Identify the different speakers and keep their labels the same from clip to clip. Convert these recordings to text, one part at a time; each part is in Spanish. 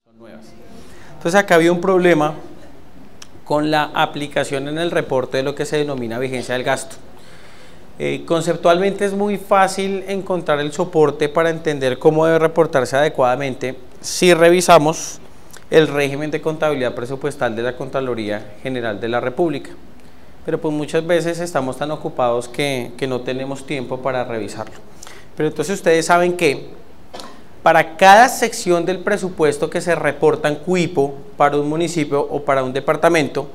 Speaker 1: Son nuevas. Entonces acá había un problema con la aplicación en el reporte de lo que se denomina vigencia del gasto. Conceptualmente es muy fácil encontrar el soporte para entender cómo debe reportarse adecuadamente si revisamos el régimen de contabilidad presupuestal de la Contraloría General de la República. Pero pues muchas veces estamos tan ocupados que no tenemos tiempo para revisarlo. Pero entonces ustedes saben que para cada sección del presupuesto que se reporta en CUIPO para un municipio o para un departamento,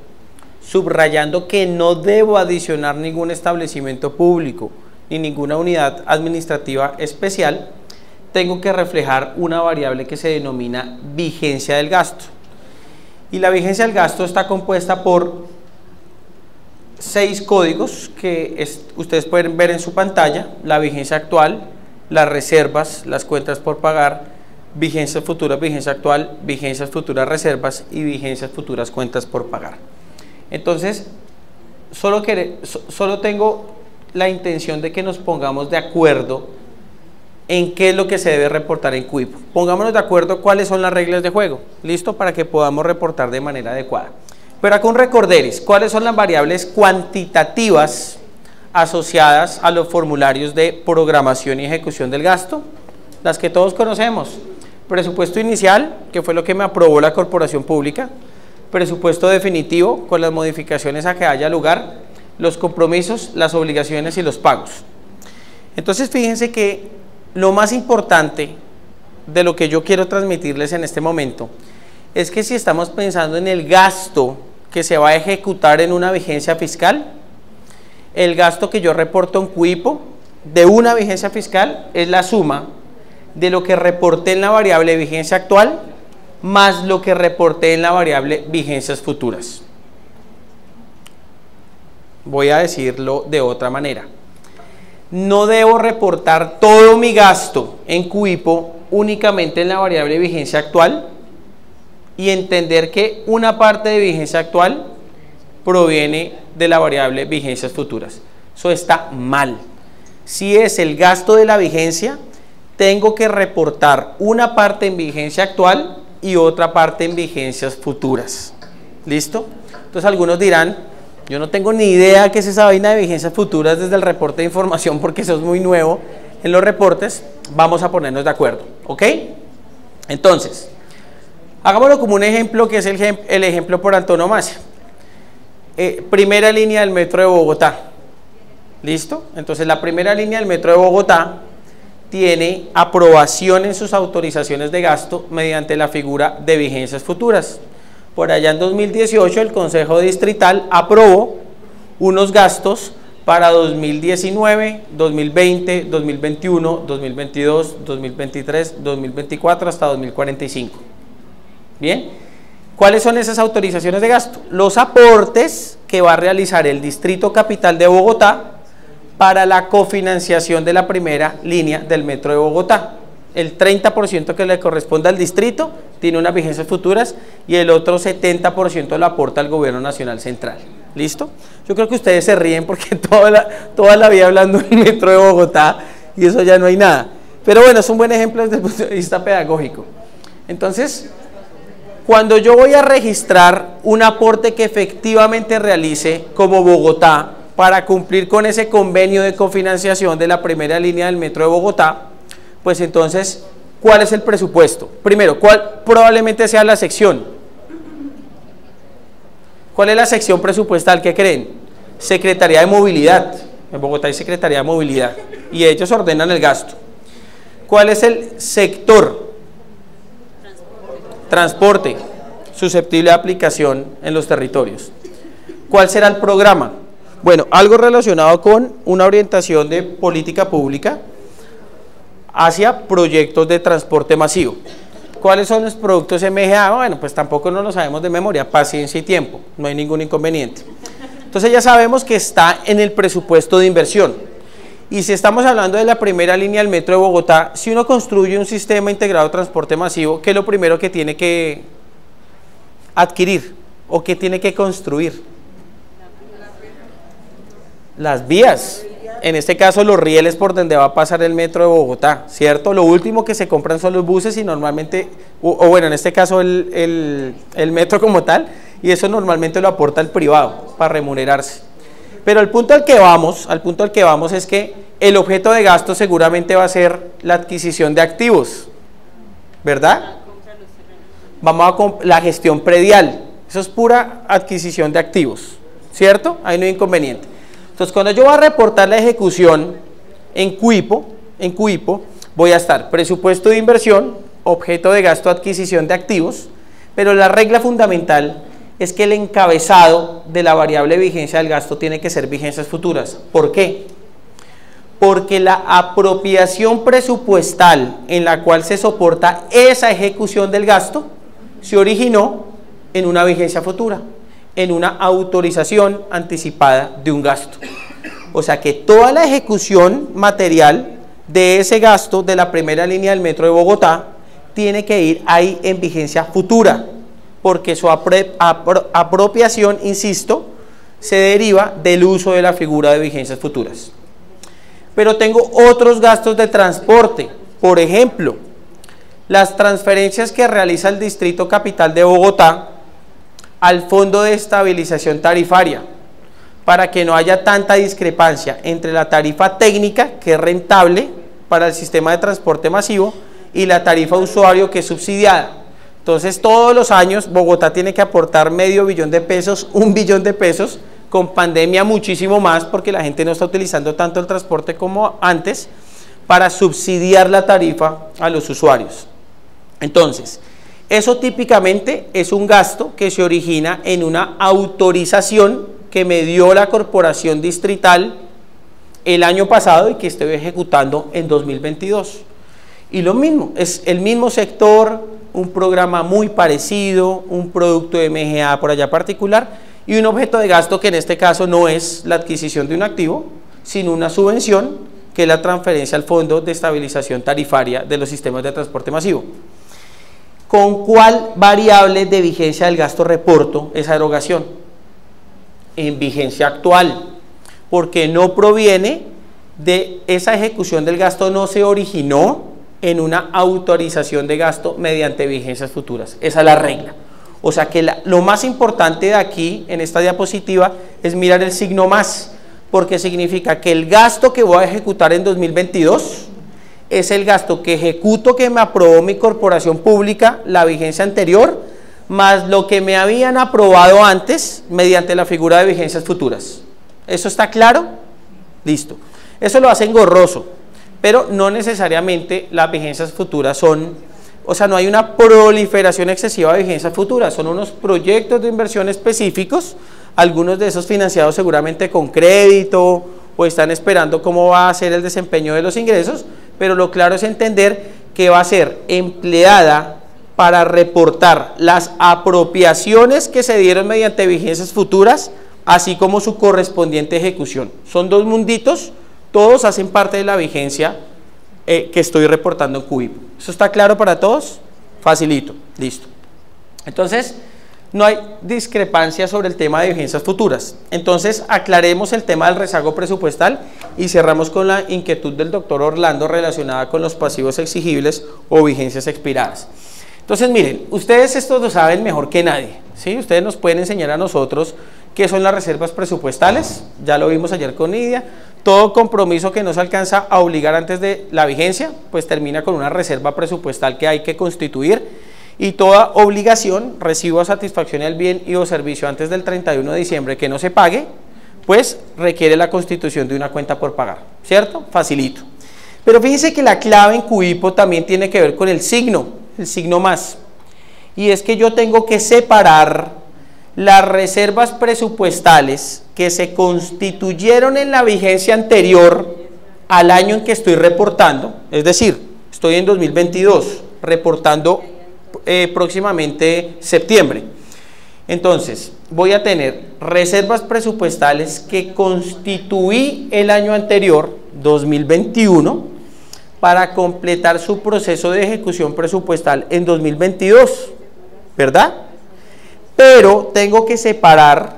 Speaker 1: subrayando que no debo adicionar ningún establecimiento público ni ninguna unidad administrativa especial, tengo que reflejar una variable que se denomina vigencia del gasto. Y la vigencia del gasto está compuesta por 6 códigos que ustedes pueden ver en su pantalla: la vigencia actual, las reservas, las cuentas por pagar, vigencias futuras, vigencia actual, vigencias futuras reservas y vigencias futuras cuentas por pagar. Entonces, solo tengo la intención de que nos pongamos de acuerdo en qué es lo que se debe reportar en CUIPO. Pongámonos de acuerdo cuáles son las reglas de juego, ¿listo? Para que podamos reportar de manera adecuada. Pero acá un recorderis, ¿cuáles son las variables cuantitativas asociadas a los formularios de programación y ejecución del gasto? Las que todos conocemos: presupuesto inicial, que fue lo que me aprobó la corporación pública; presupuesto definitivo, con las modificaciones a que haya lugar; los compromisos, las obligaciones y los pagos. Entonces fíjense que lo más importante de lo que yo quiero transmitirles en este momento es que si estamos pensando en el gasto que se va a ejecutar en una vigencia fiscal, el gasto que yo reporto en CUIPO de una vigencia fiscal es la suma de lo que reporté en la variable vigencia actual más lo que reporté en la variable vigencias futuras. Voy a decirlo de otra manera: no debo reportar todo mi gasto en CUIPO únicamente en la variable vigencia actual y entender que una parte de vigencia actual proviene de la variable vigencias futuras. Eso está mal. Si es el gasto de la vigencia, tengo que reportar una parte en vigencia actual y otra parte en vigencias futuras. ¿Listo? Entonces algunos dirán: yo no tengo ni idea qué es esa vaina de vigencias futuras desde el reporte de información, porque eso es muy nuevo en los reportes. Vamos a ponernos de acuerdo, ¿ok? Entonces, hagámoslo como un ejemplo, que es el ejemplo por antonomasia. Primera línea del metro de Bogotá. ¿Listo? Entonces la primera línea del metro de Bogotá tiene aprobación en sus autorizaciones de gasto mediante la figura de vigencias futuras. Por allá en 2018 el Consejo Distrital aprobó unos gastos para 2019, 2020, 2021, 2022, 2023, 2024 hasta 2045. Bien. ¿Cuáles son esas autorizaciones de gasto? Los aportes que va a realizar el Distrito Capital de Bogotá para la cofinanciación de la primera línea del metro de Bogotá. El 30% que le corresponde al distrito tiene unas vigencias futuras y el otro 70% lo aporta al gobierno nacional central. ¿Listo? Yo creo que ustedes se ríen porque toda la vida hablando del metro de Bogotá y eso ya no hay nada. Pero bueno, es un buen ejemplo desde el punto de vista pedagógico. Entonces, cuando yo voy a registrar un aporte que efectivamente realice como Bogotá para cumplir con ese convenio de cofinanciación de la primera línea del metro de Bogotá, pues entonces, ¿cuál es el presupuesto? Primero, ¿cuál probablemente sea la sección? ¿Cuál es la sección presupuestal? ¿Qué creen? Secretaría de Movilidad. En Bogotá hay Secretaría de Movilidad y ellos ordenan el gasto. ¿Cuál es el sector? Transporte, susceptible de aplicación en los territorios. ¿Cuál será el programa? Bueno, algo relacionado con una orientación de política pública hacia proyectos de transporte masivo. ¿Cuáles son los productos MGA? Bueno, pues tampoco no lo sabemos de memoria, paciencia y tiempo, no hay ningún inconveniente. Entonces ya sabemos que está en el presupuesto de inversión. Y si estamos hablando de la primera línea del metro de Bogotá, si uno construye un sistema integrado de transporte masivo, ¿qué es lo primero que tiene que adquirir o que tiene que construir? Las vías. en este caso los rieles por donde va a pasar el metro de Bogotá, ¿cierto? Lo último que se compran son los buses y normalmente, o bueno, en este caso el metro como tal, y eso normalmente lo aporta el privado para remunerarse. Pero el punto al que vamos es que el objeto de gasto seguramente va a ser la adquisición de activos, ¿verdad? Vamos a la gestión predial, eso es pura adquisición de activos, ¿cierto? Ahí no hay inconveniente. Entonces, cuando yo voy a reportar la ejecución en CUIPO, voy a estar presupuesto de inversión, objeto de gasto, adquisición de activos, pero la regla fundamental es que el encabezado de la variable vigencia del gasto tiene que ser vigencias futuras. ¿Por qué? Porque la apropiación presupuestal en la cual se soporta esa ejecución del gasto se originó en una vigencia futura, en una autorización anticipada de un gasto. O sea que toda la ejecución material de ese gasto de la primera línea del metro de Bogotá tiene que ir ahí en vigencia futura, porque su apropiación, insisto, se deriva del uso de la figura de vigencias futuras. Pero tengo otros gastos de transporte, por ejemplo, las transferencias que realiza el Distrito Capital de Bogotá al Fondo de Estabilización Tarifaria, para que no haya tanta discrepancia entre la tarifa técnica, que es rentable para el sistema de transporte masivo, y la tarifa usuario, que es subsidiada. Entonces, todos los años Bogotá tiene que aportar $500 millones, $1 billón, con pandemia muchísimo más, porque la gente no está utilizando tanto el transporte como antes, para subsidiar la tarifa a los usuarios. Entonces, eso típicamente es un gasto que se origina en una autorización que me dio la corporación distrital el año pasado y que estoy ejecutando en 2022. Y lo mismo, es el mismo sector, un programa muy parecido, un producto de MGA por allá particular y un objeto de gasto que en este caso no es la adquisición de un activo, sino una subvención, que es la transferencia al Fondo de Estabilización Tarifaria de los Sistemas de Transporte Masivo. ¿Con cuál variable de vigencia del gasto reporto esa erogación? En vigencia actual, porque no proviene de esa ejecución del gasto, no se originó en una autorización de gasto mediante vigencias futuras. Esa es la regla. O sea que lo más importante de aquí, en esta diapositiva, es mirar el signo más, porque significa que el gasto que voy a ejecutar en 2022 es el gasto que ejecuto, que me aprobó mi corporación pública, la vigencia anterior, más lo que me habían aprobado antes mediante la figura de vigencias futuras. ¿Eso está claro? Listo. Eso lo hace engorroso, pero no necesariamente las vigencias futuras son, o sea, no hay una proliferación excesiva de vigencias futuras, son unos proyectos de inversión específicos, algunos de esos financiados seguramente con crédito o están esperando cómo va a ser el desempeño de los ingresos, pero lo claro es entender que va a ser empleada para reportar las apropiaciones que se dieron mediante vigencias futuras, así como su correspondiente ejecución. Son dos munditos, todos hacen parte de la vigencia que estoy reportando en CUIPO. ¿Eso está claro para todos? Facilito, listo. Entonces, no hay discrepancia sobre el tema de vigencias futuras. Entonces, aclaremos el tema del rezago presupuestal y cerramos con la inquietud del doctor Orlando relacionada con los pasivos exigibles o vigencias expiradas. Entonces, miren, ustedes esto lo saben mejor que nadie, ¿sí? Ustedes nos pueden enseñar a nosotros qué son las reservas presupuestales, ya lo vimos ayer con Nidia. Todo compromiso que no se alcanza a obligar antes de la vigencia, pues termina con una reserva presupuestal que hay que constituir, y toda obligación, recibo a satisfacción del bien y o servicio antes del 31 de diciembre que no se pague, pues requiere la constitución de una cuenta por pagar, ¿cierto? Facilito. Pero fíjense que la clave en CUIPO también tiene que ver con el signo más, y es que yo tengo que separar las reservas presupuestales que se constituyeron en la vigencia anterior al año en que estoy reportando, es decir, estoy en 2022, reportando próximamente septiembre. Entonces, voy a tener reservas presupuestales que constituí el año anterior, 2021, para completar su proceso de ejecución presupuestal en 2022, ¿verdad? Pero tengo que separar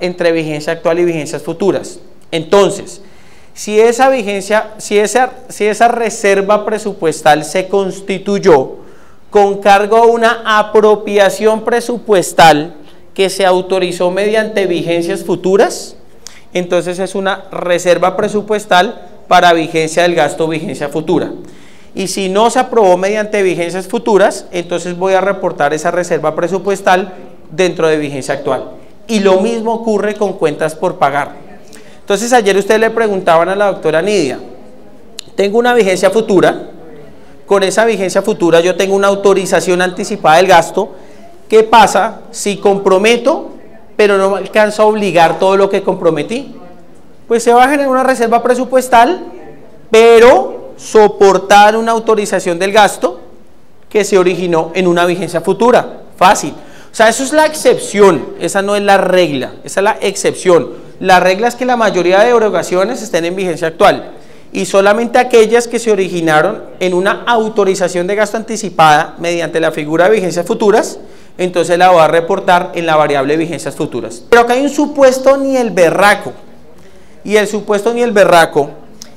Speaker 1: entre vigencia actual y vigencias futuras. Entonces, si esa reserva presupuestal se constituyó con cargo a una apropiación presupuestal que se autorizó mediante vigencias futuras, entonces es una reserva presupuestal para vigencia del gasto, vigencia futura. Y si no se aprobó mediante vigencias futuras, entonces voy a reportar esa reserva presupuestal dentro de vigencia actual. Y lo mismo ocurre con cuentas por pagar. Entonces ayer ustedes le preguntaban a la doctora Nidia, tengo una vigencia futura, con esa vigencia futura yo tengo una autorización anticipada del gasto. ¿Qué pasa si comprometo, pero no alcanzo a obligar todo lo que comprometí? Pues se va a generar una reserva presupuestal, pero soportar una autorización del gasto que se originó en una vigencia futura. Fácil. O sea, eso es la excepción, esa no es la regla, esa es la excepción. La regla es que la mayoría de derogaciones estén en vigencia actual y solamente aquellas que se originaron en una autorización de gasto anticipada mediante la figura de vigencias futuras, entonces la voy a reportar en la variable vigencias futuras. Pero acá hay un supuesto ni el berraco, y el supuesto ni el berraco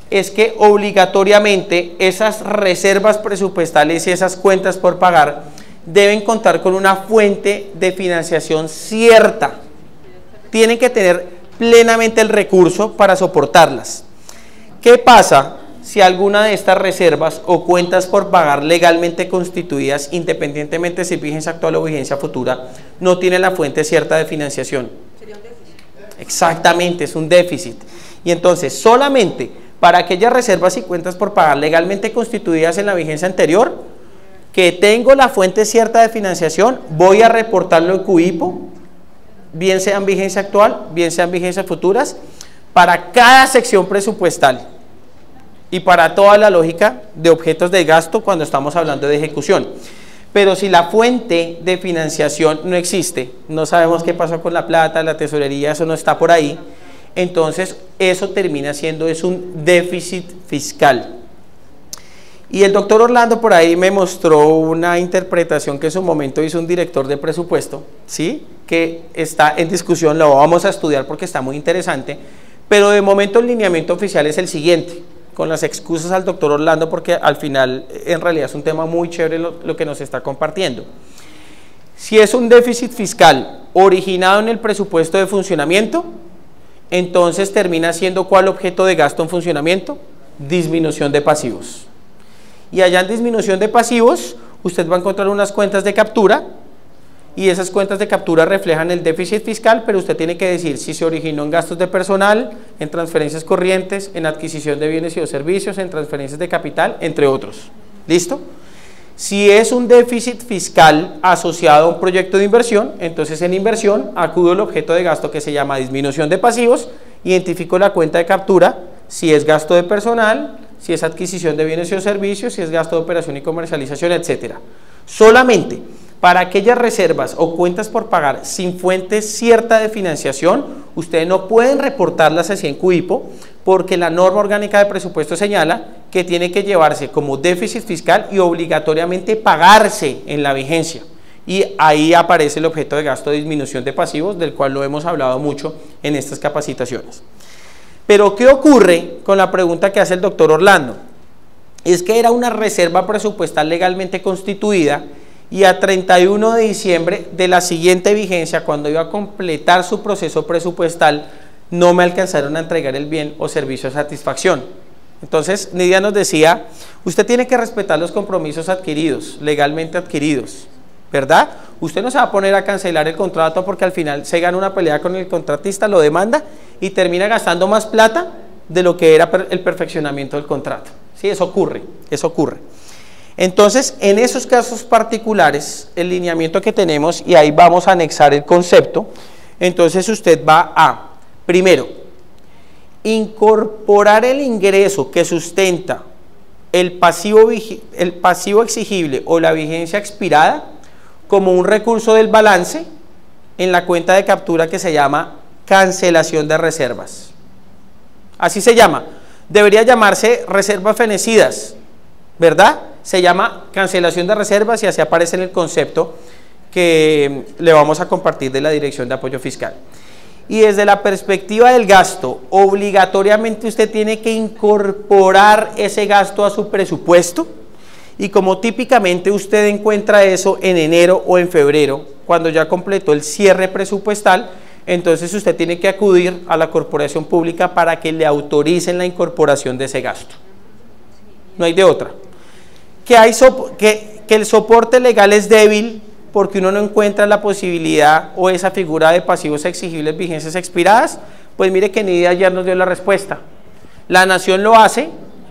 Speaker 1: es que obligatoriamente esas reservas presupuestales y esas cuentas por pagar deben contar con una fuente de financiación cierta. Tienen que tener plenamente el recurso para soportarlas. ¿Qué pasa si alguna de estas reservas o cuentas por pagar legalmente constituidas, independientemente si vigencia actual o vigencia futura, no tiene la fuente cierta de financiación? Sería un déficit. Exactamente, es un déficit. Y entonces, solamente para aquellas reservas y cuentas por pagar legalmente constituidas en la vigencia anterior, que tengo la fuente cierta de financiación, voy a reportarlo en CUIPO, bien sea en vigencia actual, bien sea en vigencias futuras, para cada sección presupuestal y para toda la lógica de objetos de gasto cuando estamos hablando de ejecución. Pero si la fuente de financiación no existe, no sabemos qué pasó con la plata, la tesorería, eso no está por ahí, entonces eso termina siendo un déficit fiscal. Y el doctor Orlando por ahí me mostró una interpretación que en su momento hizo un director de presupuesto, ¿sí? Que está en discusión, lo vamos a estudiar porque está muy interesante, pero de momento el lineamiento oficial es el siguiente, con las excusas al doctor Orlando porque al final en realidad es un tema muy chévere lo que nos está compartiendo. Si es un déficit fiscal originado en el presupuesto de funcionamiento, entonces termina siendo ¿cuál objeto de gasto en funcionamiento? Disminución de pasivos. Y allá en disminución de pasivos, usted va a encontrar unas cuentas de captura y esas cuentas de captura reflejan el déficit fiscal, pero usted tiene que decir si se originó en gastos de personal, en transferencias corrientes, en adquisición de bienes y o servicios, en transferencias de capital, entre otros. ¿Listo? Si es un déficit fiscal asociado a un proyecto de inversión, entonces en inversión acudo al objeto de gasto que se llama disminución de pasivos, identifico la cuenta de captura, si es gasto de personal, si es adquisición de bienes y servicios, si es gasto de operación y comercialización, etcétera. Solamente para aquellas reservas o cuentas por pagar sin fuente cierta de financiación, ustedes no pueden reportarlas así en CUIPO porque la norma orgánica de presupuesto señala que tiene que llevarse como déficit fiscal y obligatoriamente pagarse en la vigencia. Y ahí aparece el objeto de gasto de disminución de pasivos, del cual lo hemos hablado mucho en estas capacitaciones. Pero ¿qué ocurre con la pregunta que hace el doctor Orlando? Es que era una reserva presupuestal legalmente constituida y a 31 de diciembre de la siguiente vigencia, cuando iba a completar su proceso presupuestal, no me alcanzaron a entregar el bien o servicio de satisfacción. Entonces, Nidia nos decía, usted tiene que respetar los compromisos adquiridos, legalmente adquiridos, ¿verdad? Usted no se va a poner a cancelar el contrato porque al final se gana una pelea con el contratista, lo demanda y termina gastando más plata de lo que era el perfeccionamiento del contrato. Sí, eso ocurre, eso ocurre. Entonces, en esos casos particulares, el lineamiento que tenemos, y ahí vamos a anexar el concepto, entonces usted va a, primero, incorporar el ingreso que sustenta el pasivo exigible o la vigencia expirada como un recurso del balance en la cuenta de captura que se llama cancelación de reservas. Así se llama. Debería llamarse reservas fenecidas, ¿verdad? Se llama cancelación de reservas y así aparece en el concepto que le vamos a compartir de la Dirección de Apoyo Fiscal. Y desde la perspectiva del gasto, obligatoriamente usted tiene que incorporar ese gasto a su presupuesto. Y como típicamente usted encuentra eso en enero o en febrero, cuando ya completó el cierre presupuestal, entonces usted tiene que acudir a la corporación pública para que le autoricen la incorporación de ese gasto. No hay de otra. Que el soporte legal es débil porque uno no encuentra la posibilidad o esa figura de pasivos exigibles vigencias expiradas, pues mire que Nidia ayer nos dio la respuesta. La Nación lo hace,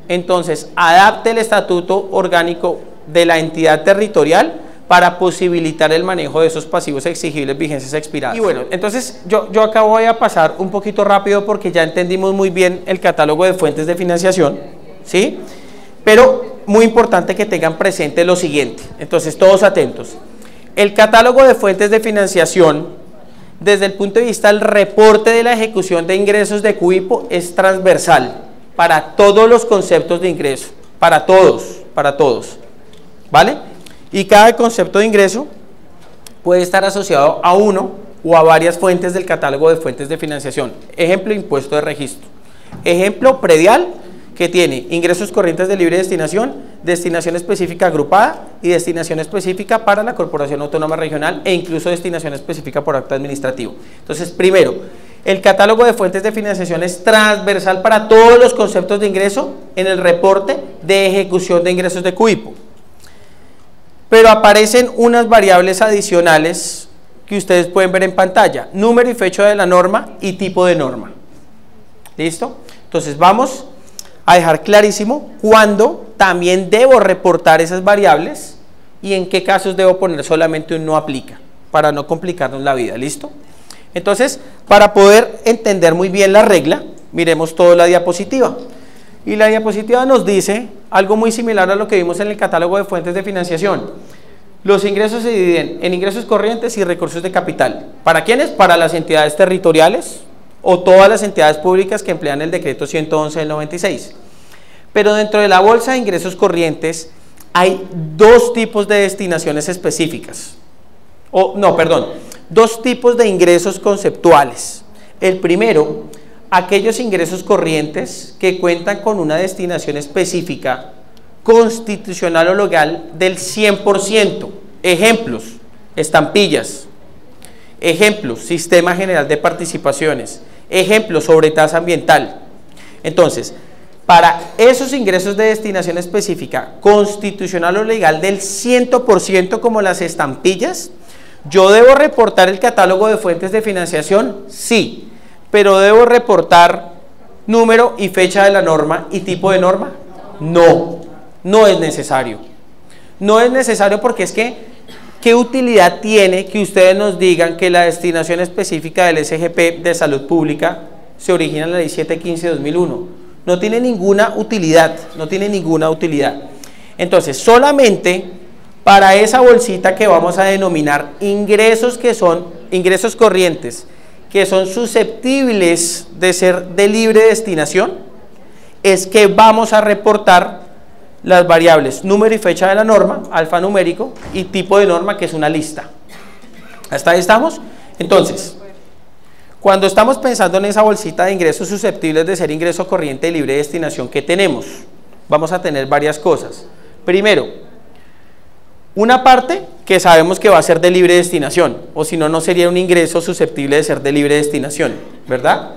Speaker 1: entonces adapte el estatuto orgánico de la entidad territorial para posibilitar el manejo de esos pasivos exigibles vigencias expiradas. Y bueno, entonces yo acá voy a pasar un poquito rápido porque ya entendimos muy bien el catálogo de fuentes de financiación, ¿sí? Pero muy importante que tengan presente lo siguiente, entonces todos atentos. El catálogo de fuentes de financiación, desde el punto de vista del reporte de la ejecución de ingresos de CUIPO, es transversal para todos los conceptos de ingreso, para todos, ¿vale? Y cada concepto de ingreso puede estar asociado a uno o a varias fuentes del catálogo de fuentes de financiación. Ejemplo, impuesto de registro. Ejemplo, predial, que tiene ingresos corrientes de libre destinación, destinación específica agrupada y destinación específica para la Corporación Autónoma Regional e incluso destinación específica por acto administrativo. Entonces, primero, el catálogo de fuentes de financiación es transversal para todos los conceptos de ingreso en el reporte de ejecución de ingresos de CUIPO. Pero aparecen unas variables adicionales que ustedes pueden ver en pantalla: número y fecha de la norma y tipo de norma. ¿Listo? Entonces vamos a dejar clarísimo cuándo también debo reportar esas variables y en qué casos debo poner solamente un no aplica, para no complicarnos la vida. ¿Listo? Entonces, para poder entender muy bien la regla, miremos toda la diapositiva. Y la diapositiva nos dice algo muy similar a lo que vimos en el catálogo de fuentes de financiación. Los ingresos se dividen en ingresos corrientes y recursos de capital. ¿Para quiénes? Para las entidades territoriales o todas las entidades públicas que emplean el decreto 111 del 96. Pero dentro de la bolsa de ingresos corrientes hay dos tipos de destinaciones específicas. Dos tipos de ingresos conceptuales. El primero, aquellos ingresos corrientes que cuentan con una destinación específica, constitucional o legal del 100%. Ejemplos, estampillas. Ejemplos, Sistema General de Participaciones. Ejemplos, sobretasa ambiental. Entonces, para esos ingresos de destinación específica, constitucional o legal del 100% como las estampillas, ¿yo debo reportar el catálogo de fuentes de financiación? Sí, pero ¿debo reportar número y fecha de la norma y tipo de norma? No, no es necesario. No es necesario porque es que, ¿qué utilidad tiene que ustedes nos digan que la destinación específica del SGP de Salud Pública se origina en la Ley 715/2001? No tiene ninguna utilidad, no tiene ninguna utilidad. Entonces, solamente para esa bolsita que vamos a denominar ingresos, que son ingresos corrientes, que son susceptibles de ser de libre destinación, es que vamos a reportar las variables número y fecha de la norma, alfanumérico, y tipo de norma, que es una lista. ¿Hasta ahí estamos? Entonces, cuando estamos pensando en esa bolsita de ingresos susceptibles de ser ingreso corriente de libre destinación, ¿qué tenemos? Vamos a tener varias cosas. Primero, una parte que sabemos que va a ser de libre destinación, o si no, no sería un ingreso susceptible de ser de libre destinación, ¿verdad?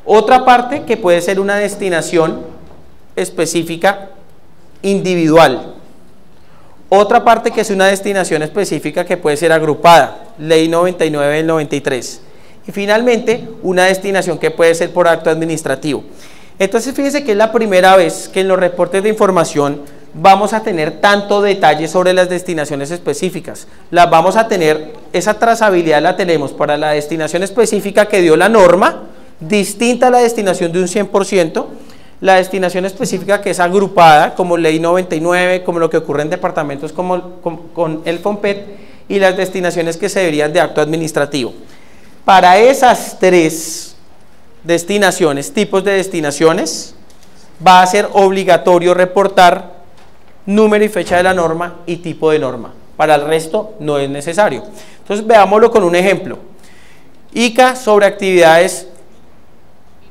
Speaker 1: Otra parte que puede ser una destinación específica individual. Otra parte que es una destinación específica que puede ser agrupada, Ley 99 del 93. Y finalmente, una destinación que puede ser por acto administrativo. Entonces, fíjense que es la primera vez que en los reportes de información vamos a tener tanto detalle sobre las destinaciones específicas. Las vamos a tener, esa trazabilidad la tenemos para la destinación específica que dio la norma, distinta a la destinación de un 100%, la destinación específica que es agrupada, como Ley 99, como lo que ocurre en departamentos como con el FOMPET, y las destinaciones que se deberían de acto administrativo. Para esas tres destinaciones, tipos de destinaciones, va a ser obligatorio reportar número y fecha de la norma y tipo de norma. Para el resto no es necesario. Entonces veámoslo con un ejemplo. ICA sobre actividades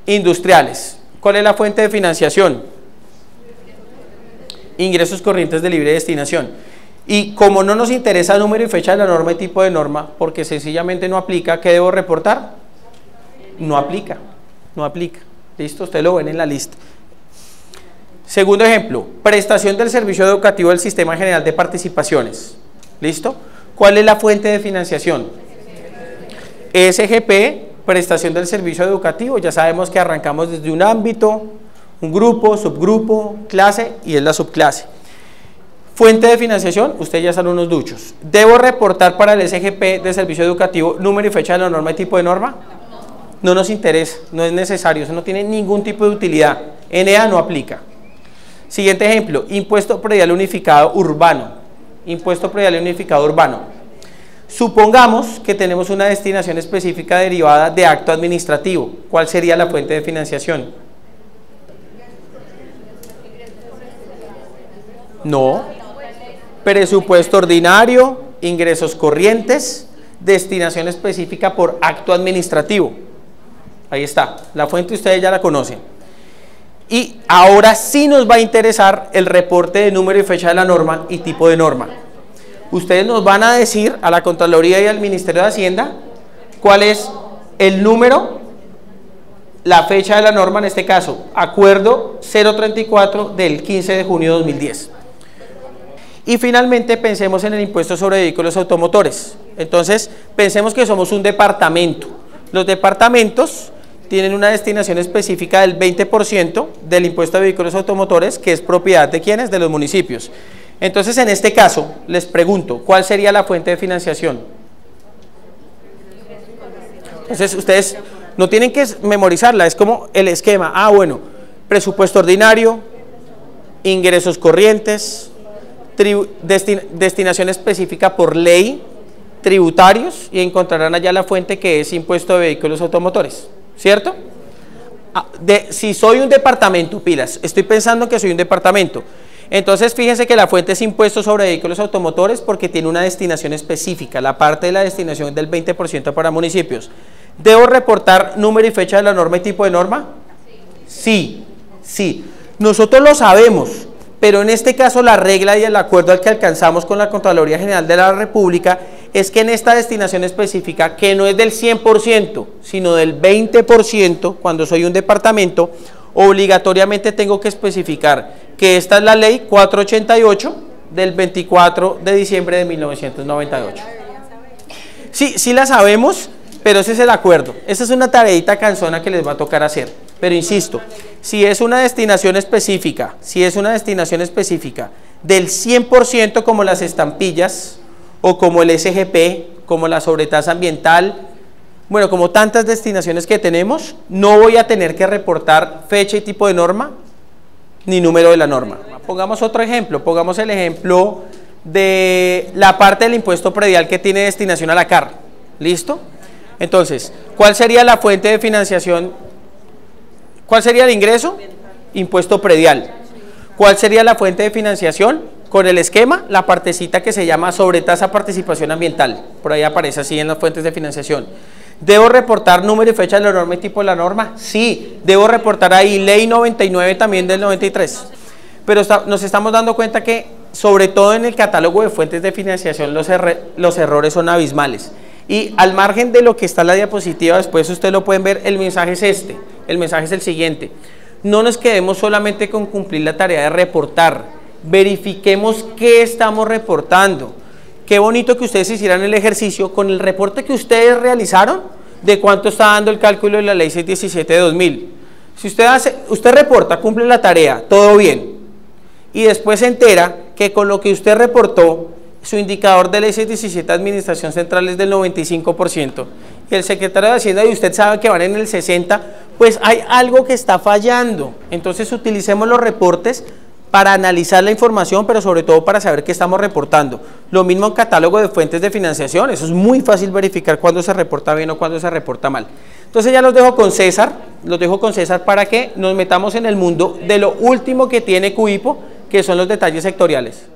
Speaker 1: industriales. ¿Cuál es la fuente de financiación? Ingresos corrientes de libre destinación. Y como no nos interesa número y fecha de la norma y tipo de norma, porque sencillamente no aplica, ¿qué debo reportar? No aplica, no aplica. ¿Listo? Ustedes lo ven en la lista. Segundo ejemplo, prestación del servicio educativo del Sistema General de Participaciones. ¿Listo? ¿Cuál es la fuente de financiación? SGP, prestación del servicio educativo. Ya sabemos que arrancamos desde un ámbito, un grupo, subgrupo, clase y es la subclase. Fuente de financiación, ustedes ya son unos duchos. ¿Debo reportar para el SGP de servicio educativo número y fecha de la norma y tipo de norma? No nos interesa, no es necesario, eso no tiene ningún tipo de utilidad. NA no aplica. Siguiente ejemplo, impuesto predial unificado urbano. Impuesto predial unificado urbano. Supongamos que tenemos una destinación específica derivada de acto administrativo. ¿Cuál sería la fuente de financiación? No. Presupuesto ordinario, ingresos corrientes, destinación específica por acto administrativo. Ahí está, la fuente ustedes ya la conocen. Y ahora sí nos va a interesar el reporte de número y fecha de la norma y tipo de norma. Ustedes nos van a decir a la Contraloría y al Ministerio de Hacienda cuál es el número, la fecha de la norma, en este caso, acuerdo 034 del 15 de junio de 2010. Y finalmente pensemos en el impuesto sobre vehículos automotores. Entonces, pensemos que somos un departamento. Los departamentos tienen una destinación específica del 20% del impuesto a vehículos automotores, que es propiedad de ¿quiénes? De los municipios. Entonces, en este caso, les pregunto, ¿cuál sería la fuente de financiación? Entonces, ustedes no tienen que memorizarla, es como el esquema. Ah, bueno, presupuesto ordinario, ingresos corrientes, destinación específica por ley, tributarios, y encontrarán allá la fuente que es impuesto de vehículos automotores. ¿Cierto? Si soy un departamento, pilas, estoy pensando que soy un departamento. Entonces, fíjense que la fuente es impuesto sobre vehículos automotores porque tiene una destinación específica, la parte de la destinación del 20% para municipios. ¿Debo reportar número y fecha de la norma y tipo de norma? Sí, sí. Nosotros lo sabemos, pero en este caso la regla y el acuerdo al que alcanzamos con la Contraloría General de la República es que en esta destinación específica, que no es del 100%, sino del 20%, cuando soy un departamento, obligatoriamente tengo que especificar que esta es la ley 488 del 24 de diciembre de 1998. Sí, sí la sabemos, pero ese es el acuerdo. Esa es una tareita cansona que les va a tocar hacer. Pero insisto, si es una destinación específica, del 100% como las estampillas, o como el SGP, como la sobretasa ambiental, bueno, como tantas destinaciones que tenemos, no voy a tener que reportar fecha y tipo de norma, ni número de la norma. Pongamos otro ejemplo, pongamos el ejemplo de la parte del impuesto predial que tiene destinación a la CAR. ¿Listo? Entonces, ¿cuál sería la fuente de financiación? ¿Cuál sería el ingreso? Impuesto predial. ¿Cuál sería la fuente de financiación? Con el esquema, la partecita que se llama sobretasa participación ambiental. Por ahí aparece así en las fuentes de financiación. ¿Debo reportar número y fecha de la norma y tipo de la norma? Sí. ¿Debo reportar ahí ley 99 también del 93? Pero nos estamos dando cuenta que, sobre todo en el catálogo de fuentes de financiación, los errores son abismales. Y al margen de lo que está en la diapositiva, después ustedes lo pueden ver, el mensaje es este. El mensaje es el siguiente. No nos quedemos solamente con cumplir la tarea de reportar. Verifiquemos qué estamos reportando. Qué bonito que ustedes hicieran el ejercicio con el reporte que ustedes realizaron de cuánto está dando el cálculo de la ley 617 de 2000. Si usted reporta, cumple la tarea, todo bien, y después se entera que con lo que usted reportó, su indicador de ley 617 administración central es del 95%, y el secretario de Hacienda y usted sabe que van en el 60%, pues hay algo que está fallando. Entonces utilicemos los reportes para analizar la información, pero sobre todo para saber qué estamos reportando. Lo mismo en catálogo de fuentes de financiación, eso es muy fácil verificar cuándo se reporta bien o cuándo se reporta mal. Entonces ya los dejo con César para que nos metamos en el mundo de lo último que tiene Cuipo, que son los detalles sectoriales.